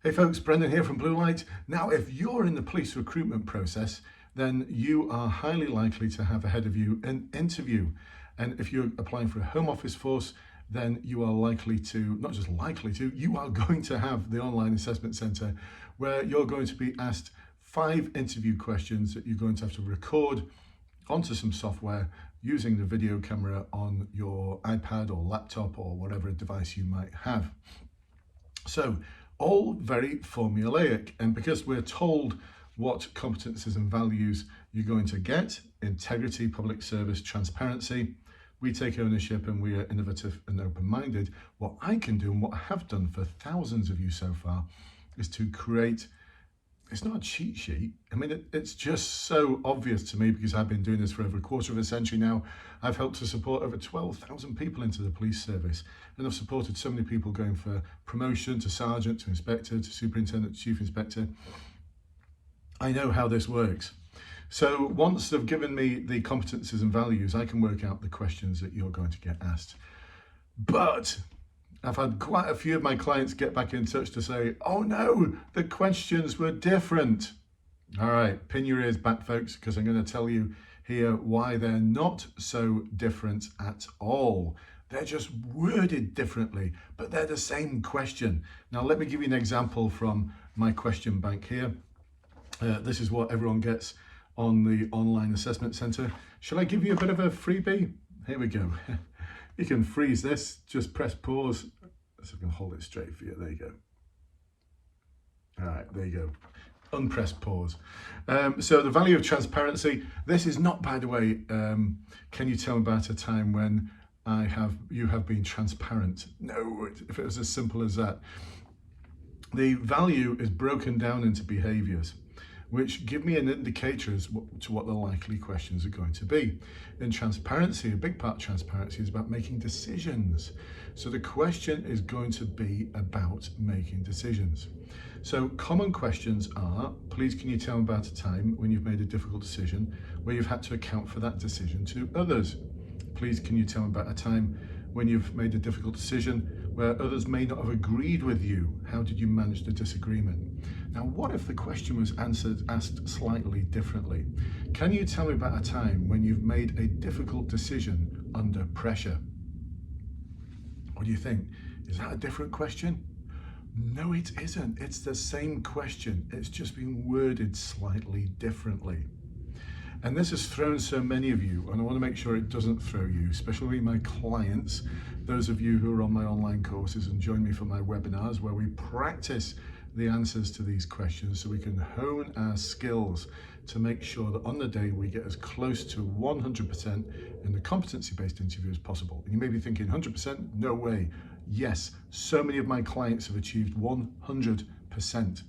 Hey folks, Brendan here from Bluelight. Now, if you're in the police recruitment process, then you are highly likely to have ahead of you an interview. And if you're applying for a Home Office force, then you are likely to, not just likely to, you are going to have the online assessment centre where you're going to be asked 5 interview questions that you're going to have to record onto some software using the video camera on your iPad or laptop or whatever device you might have. So, all very formulaic, and because we're told what competencies and values you're going to get, integrity, public service, transparency, we take ownership and we are innovative and open-minded. What I can do and what I have done for thousands of you so far is to create, it's not a cheat sheet. I mean, it's just so obvious to me because I've been doing this for over a quarter of a century now. I've helped to support over 12,000 people into the police service. And I've supported so many people going for promotion to sergeant, to inspector, to superintendent, to chief inspector. I know how this works. So once they've given me the competencies and values, I can work out the questions that you're going to get asked. But I've had quite a few of my clients get back in touch to say, oh no, the questions were different. All right, pin your ears back, folks, because I'm going to tell you here why they're not so different at all. They're just worded differently, but they're the same question. Now, let me give you an example from my question bank here. This is what everyone gets on the online assessment centre. Shall I give you a bit of a freebie? Here we go. You can freeze this, just press pause. So I can hold it straight for you. There you go. All right, there you go. Unpressed pause. So the value of transparency. This is not, by the way, can you tell me about a time when you have been transparent? No, if it was as simple as that. The value is broken down into behaviours, which give me an indicator as to what the likely questions are going to be. In transparency, a big part of transparency is about making decisions. So the question is going to be about making decisions. So common questions are, please can you tell me about a time when you've made a difficult decision where you've had to account for that decision to others? Please can you tell me about a time when you've made a difficult decision where others may not have agreed with you? How did you manage the disagreement? Now, what if the question was asked slightly differently? Can you tell me about a time when you've made a difficult decision under pressure? What do you think? Is that a different question? No, it isn't. It's the same question. It's just been worded slightly differently. And this has thrown so many of you, and I want to make sure it doesn't throw you, especially my clients, those of you who are on my online courses and join me for my webinars where we practice the answers to these questions so we can hone our skills to make sure that on the day we get as close to 100% in the competency-based interview as possible. And you may be thinking 100%? No way. Yes, so many of my clients have achieved 100%,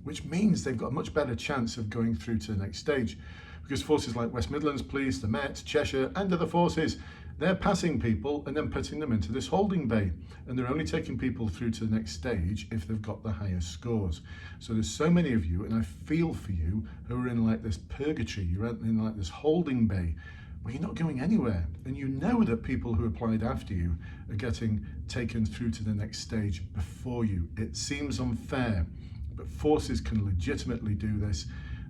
which means they've got a much better chance of going through to the next stage. Because forces like West Midlands Police, the Met, Cheshire and other forces, they're passing people and then putting them into this holding bay. And they're only taking people through to the next stage if they've got the highest scores. So there's so many of you, and I feel for you, who are in like this purgatory, you're in like this holding bay where you're not going anywhere. And you know that people who applied after you are getting taken through to the next stage before you. It seems unfair, but forces can legitimately do this.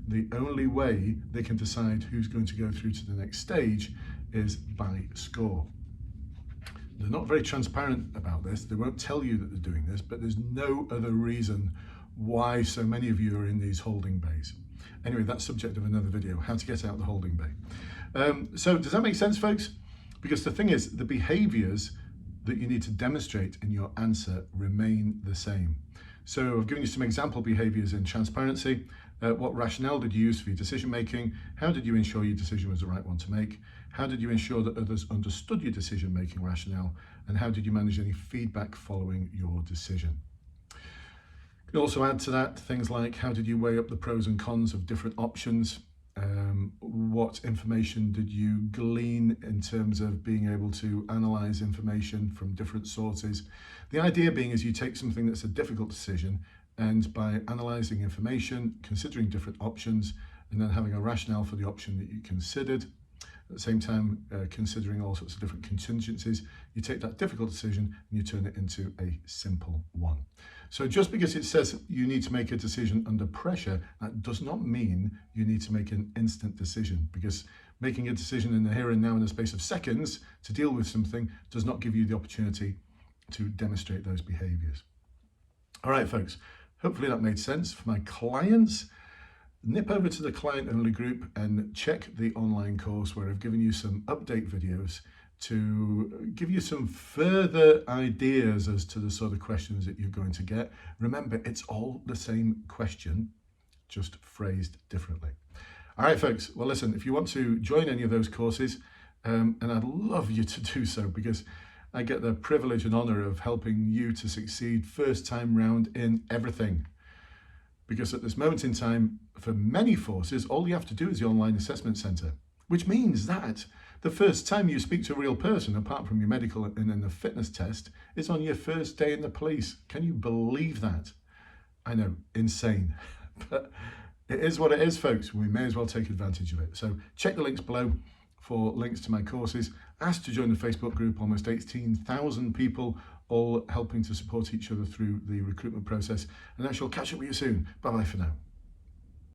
The only way they can decide who's going to go through to the next stage is by score. They're not very transparent about this. They won't tell you that they're doing this, but there's no other reason why so many of you are in these holding bays. Anyway, that's subject of another video, how to get out the holding bay. So does that make sense, folks? Because the thing is, the behaviors that you need to demonstrate in your answer remain the same. So I've given you some example behaviors in transparency. What rationale did you use for your decision making? How did you ensure your decision was the right one to make? How did you ensure that others understood your decision making rationale? And how did you manage any feedback following your decision? You can also add to that things like how did you weigh up the pros and cons of different options? What information did you glean in terms of being able to analyze information from different sources? The idea being is you take something that's a difficult decision, and by analysing information, considering different options, and then having a rationale for the option that you considered, at the same time considering all sorts of different contingencies. You take that difficult decision and you turn it into a simple one. So just because it says you need to make a decision under pressure, that does not mean you need to make an instant decision, because making a decision in the here and now in the space of seconds to deal with something does not give you the opportunity to demonstrate those behaviors. All right, folks, hopefully that made sense. For my clients, nip over to the client only group and check the online course where I've given you some update videos to give you some further ideas as to the sort of questions that you're going to get. Remember, it's all the same question, just phrased differently. All right, folks. Well, listen, if you want to join any of those courses, and I'd love you to do so, because I get the privilege and honor of helping you to succeed first time round in everything. Because at this moment in time, for many forces, all you have to do is the online assessment centre, which means that the first time you speak to a real person, apart from your medical and then the fitness test, is on your first day in the police. Can you believe that? I know, insane. But it is what it is, folks. We may as well take advantage of it. So check the links below for links to my courses. Ask to join the Facebook group, almost 18,000 people, all helping to support each other through the recruitment process. And I shall catch up with you soon. Bye-bye for now.